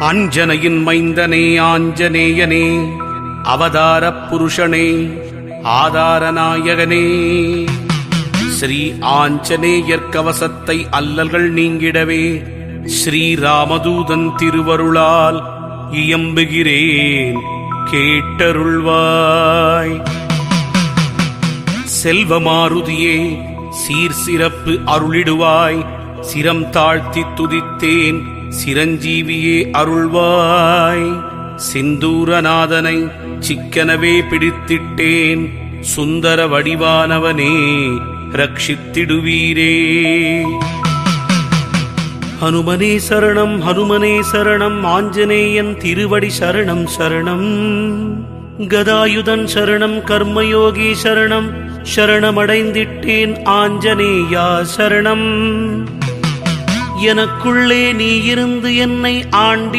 அஞ்சனையின் மைந்தனே ஆஞ்சநேயனே, அவதாரப் புருஷனே, ஆதாரநாயகனே, ஸ்ரீ ஆஞ்சநேயர் கவசத்தை அல்லல்கள் நீங்கிடவே ஸ்ரீராமதூதன் திருவருளால் இயம்புகிறேன், கேட்டருள்வாய். செல்வமாருதியே, சீர் சிறப்பு அருளிடுவாய், சிரம் தாழ்த்தி துதித்தேன், சிரஞ்சீவியே அருள்வாய். சிந்தூரநாதனை சிக்கனவே பிடித்திட்டேன், சுந்தர வடிவானவனே ரட்சித்திடுவீரே. ஹனுமனே சரணம், ஹனுமனே சரணம், ஆஞ்சநேயன் திருவடி சரணம் சரணம். கதாயுதன் சரணம், கர்மயோகி சரணம், சரணமடைந்திட்டேன் ஆஞ்சநேயா சரணம். எனக்குள்ளே நீ இருந்து என்னை ஆண்டி